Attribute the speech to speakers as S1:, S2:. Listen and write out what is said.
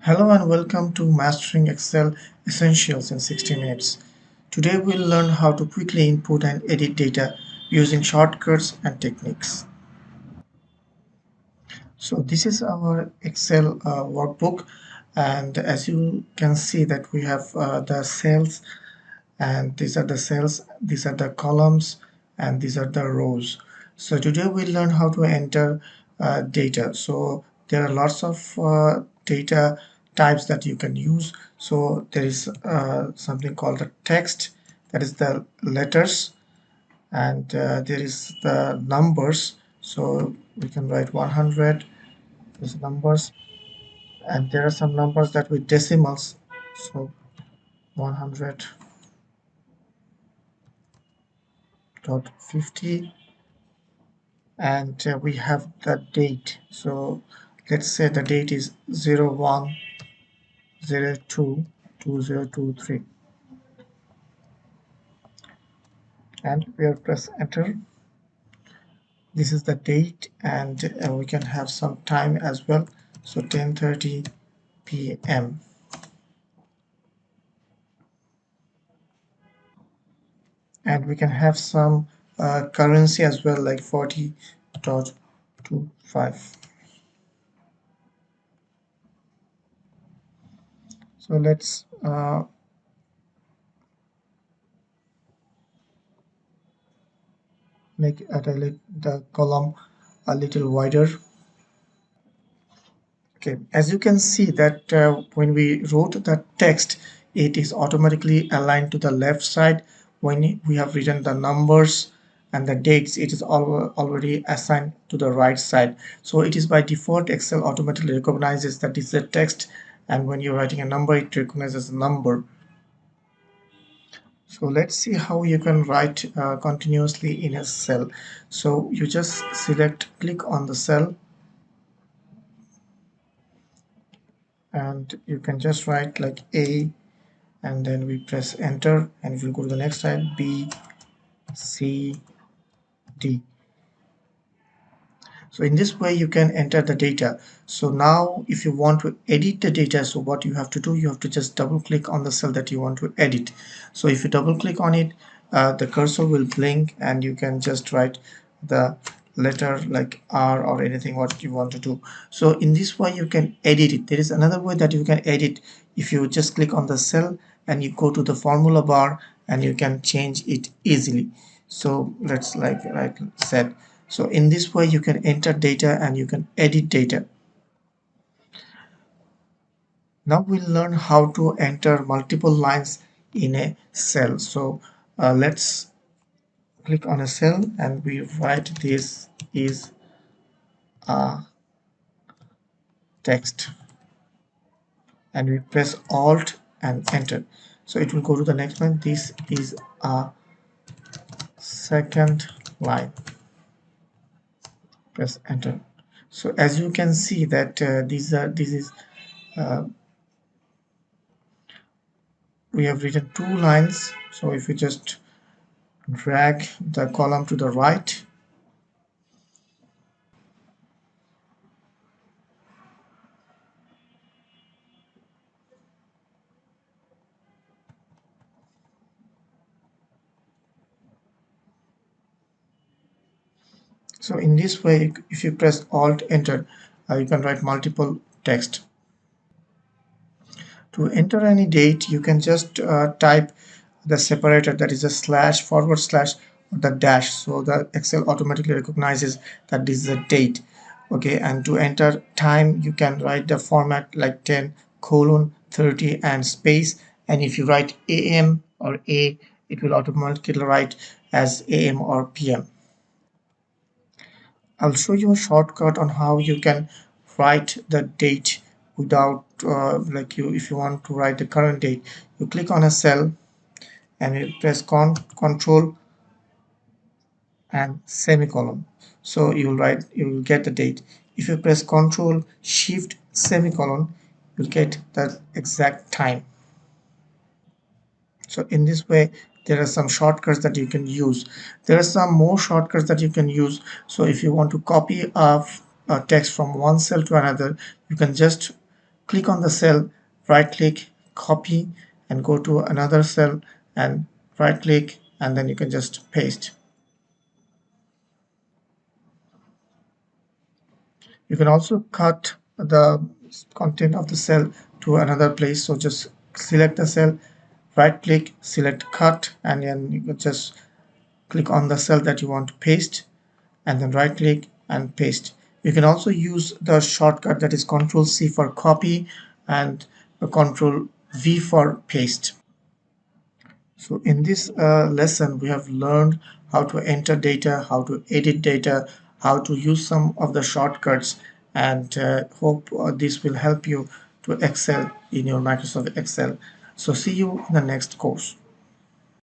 S1: Hello and welcome to Mastering Excel Essentials in 60 Minutes. Today we'll learn how to quickly input and edit data using shortcuts and techniques. So this is our Excel workbook, and as you can see that we have the cells, and these are the cells, these are the columns, and these are the rows. So today we'll learn how to enter data. So there are lots of data types that you can use. So there is something called the text, that is the letters, and there is the numbers. So we can write 100, these numbers, and there are some numbers that with decimals. So 100.50, and we have the date. So let's say the date is 01/02/2023, and we'll press enter. This is the date, and we can have some time as well. So 10:30 p.m. and we can have some currency as well, like 40.25. So let's make the column a little wider. Okay, as you can see that when we wrote the text, it is automatically aligned to the left side. When we have written the numbers and the dates, it is already assigned to the right side. So it is by default, Excel automatically recognizes that it's a text, and when you're writing a number, it recognizes a number. So let's see how you can write continuously in a cell. So you just click on the cell, and you can just write like A, and then we press enter, and we'll go to the next slide, B, C, D. So in this way you can enter the data. So now if you want to edit the data, so what you have to do, you have to just double click on the cell that you want to edit. So if you double click on it, the cursor will blink, and you can just write the letter like R or anything what you want to do. So in this way you can edit it. There is another way that you can edit. If you just click on the cell and you go to the formula bar, and you can change it easily. So let's like set. So in this way you can enter data and you can edit data. Now we'll learn how to enter multiple lines in a cell. So let's click on a cell, and we write this is a text, and we press alt and enter. So it will go to the next one. This is a second line, press enter. So as you can see that this is uh, we have written two lines. So if you just drag the column to the right, so in this way if you press alt enter, you can write multiple text. To enter any date, you can just type the separator, that is a slash, forward slash, or the dash, so the Excel automatically recognizes that this is a date. Okay, and to enter time, you can write the format like 10:30 and space, and if you write AM or A, it will automatically write as AM or PM. I'll show you a shortcut on how you can write the date without like you if you want to write the current date. You click on a cell, and you press control and semicolon. So you will get the date. If you press control shift semicolon, you'll get the exact time. So in this way there are some shortcuts that you can use. There are some more shortcuts that you can use. So if you want to copy a text from one cell to another, you can just click on the cell, right click, copy, and go to another cell and right click, and then you can just paste. You can also cut the content of the cell to another place. So just select the cell, right click, select cut, and then you can just click on the cell that you want to paste, and then right click and paste. You can also use the shortcut that is Control C for copy and Control V for paste. So in this lesson, we have learned how to enter data, how to edit data, how to use some of the shortcuts, and hope this will help you to excel in your Microsoft Excel. So see you in the next course.